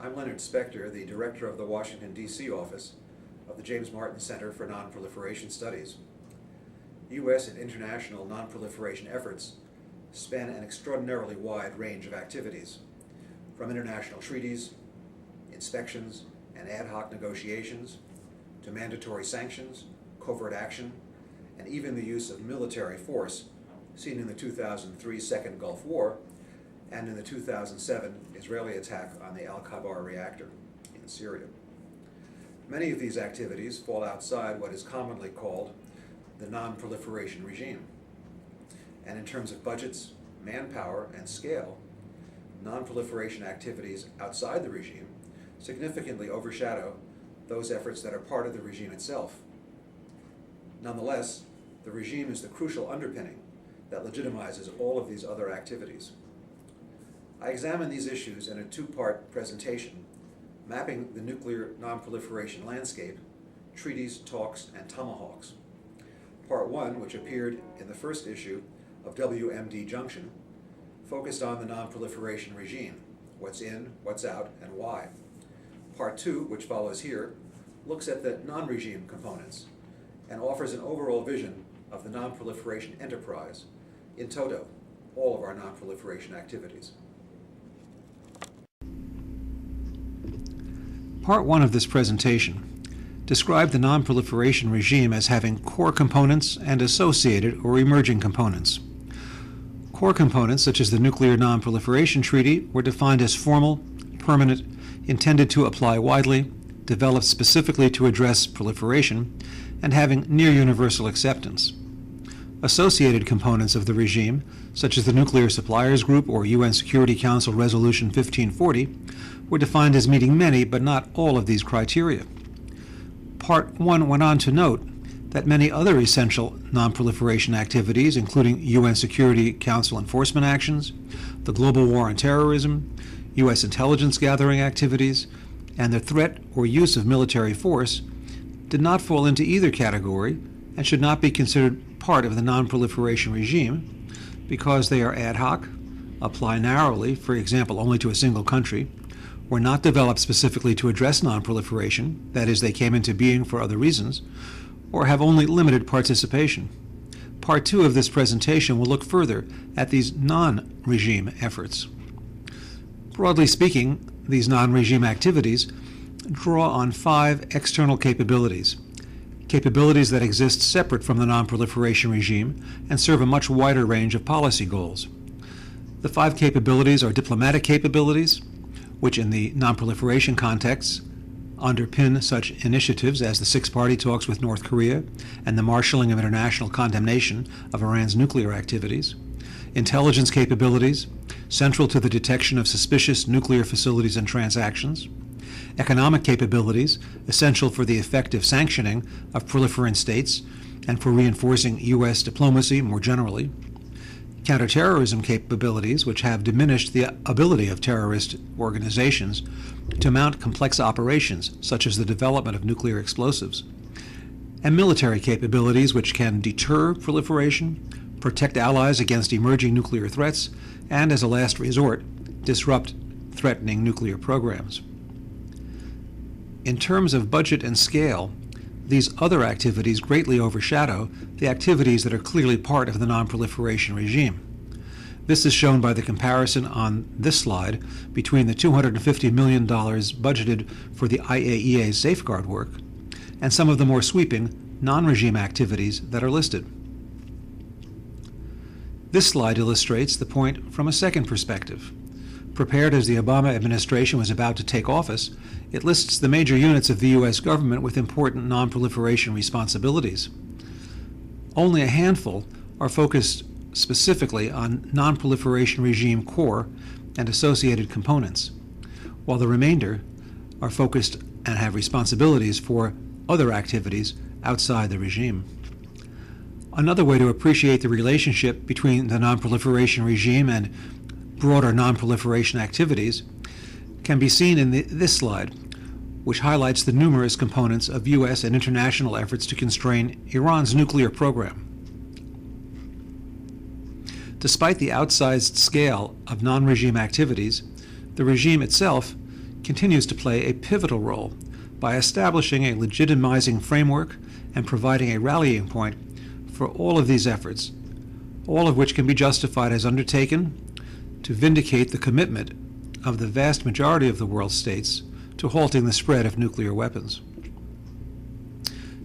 I'm Leonard Spector, the director of the Washington, D.C. office of the James Martin Center for Nonproliferation Studies. U.S. and international nonproliferation efforts span an extraordinarily wide range of activities, from international treaties, inspections, and ad hoc negotiations, to mandatory sanctions, covert action, and even the use of military force, seen in the 2003 Second Gulf War and in the 2007 Israeli attack on the Al-Kabar reactor in Syria. Many of these activities fall outside what is commonly called the non-proliferation regime. And in terms of budgets, manpower, and scale, non-proliferation activities outside the regime significantly overshadow those efforts that are part of the regime itself. Nonetheless, the regime is the crucial underpinning that legitimizes all of these other activities. I examine these issues in a two-part presentation, mapping the nuclear non-proliferation landscape, treaties, talks, and tomahawks. Part 1, which appeared in the first issue of WMD Junction, focused on the non-proliferation regime, what's in, what's out, and why. Part 2, which follows here, looks at the non-regime components and offers an overall vision of the non-proliferation enterprise, in toto, all of our non-proliferation activities. Part 1 of this presentation described the non-proliferation regime as having core components and associated or emerging components. Core components, such as the Nuclear Non-Proliferation Treaty, were defined as formal, permanent, intended to apply widely, developed specifically to address proliferation, and having near-universal acceptance. Associated components of the regime, such as the Nuclear Suppliers Group or UN Security Council Resolution 1540, were defined as meeting many but not all of these criteria. Part 1 went on to note that many other essential non-proliferation activities, including UN Security Council enforcement actions, the global war on terrorism, U.S. intelligence gathering activities, and the threat or use of military force, did not fall into either category and should not be considered part of the non-proliferation regime because they are ad hoc, apply narrowly, for example, only to a single country, were not developed specifically to address non-proliferation, that is, they came into being for other reasons, or have only limited participation. Part 2 of this presentation will look further at these non-regime efforts. Broadly speaking, these non-regime activities draw on 5 external capabilities that exist separate from the non-proliferation regime and serve a much wider range of policy goals. The 5 capabilities are diplomatic capabilities, which in the non-proliferation context underpin such initiatives as the 6-party talks with North Korea and the marshalling of international condemnation of Iran's nuclear activities; intelligence capabilities, central to the detection of suspicious nuclear facilities and transactions; economic capabilities, essential for the effective sanctioning of proliferant states and for reinforcing U.S. diplomacy more generally; counterterrorism capabilities, which have diminished the ability of terrorist organizations to mount complex operations, such as the development of nuclear explosives; and military capabilities, which can deter proliferation, protect allies against emerging nuclear threats, and, as a last resort, disrupt threatening nuclear programs. In terms of budget and scale, these other activities greatly overshadow the activities that are clearly part of the non-proliferation regime. This is shown by the comparison on this slide between the $250 million budgeted for the IAEA's safeguard work and some of the more sweeping non-regime activities that are listed. This slide illustrates the point from a second perspective. Prepared as the Obama administration was about to take office, it lists the major units of the U.S. government with important non-proliferation responsibilities. Only a handful are focused specifically on non-proliferation regime core and associated components, while the remainder are focused and have responsibilities for other activities outside the regime. Another way to appreciate the relationship between the non-proliferation regime and broader non-proliferation activities can be seen in this slide, which highlights the numerous components of U.S. and international efforts to constrain Iran's nuclear program. Despite the outsized scale of non-regime activities, the regime itself continues to play a pivotal role by establishing a legitimizing framework and providing a rallying point for all of these efforts, all of which can be justified as undertaken to vindicate the commitment of the vast majority of the world's states to halting the spread of nuclear weapons.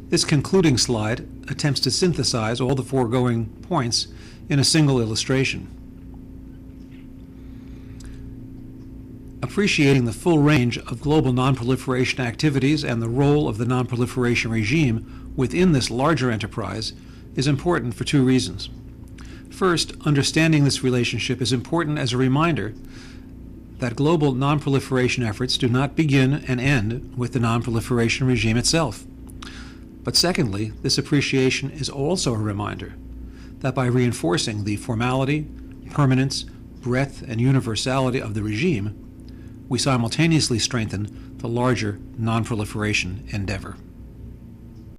This concluding slide attempts to synthesize all the foregoing points in a single illustration. Appreciating the full range of global nonproliferation activities and the role of the nonproliferation regime within this larger enterprise is important for two reasons. First, understanding this relationship is important as a reminder that global nonproliferation efforts do not begin and end with the nonproliferation regime itself. But secondly, this appreciation is also a reminder that by reinforcing the formality, permanence, breadth, and universality of the regime, we simultaneously strengthen the larger nonproliferation endeavor.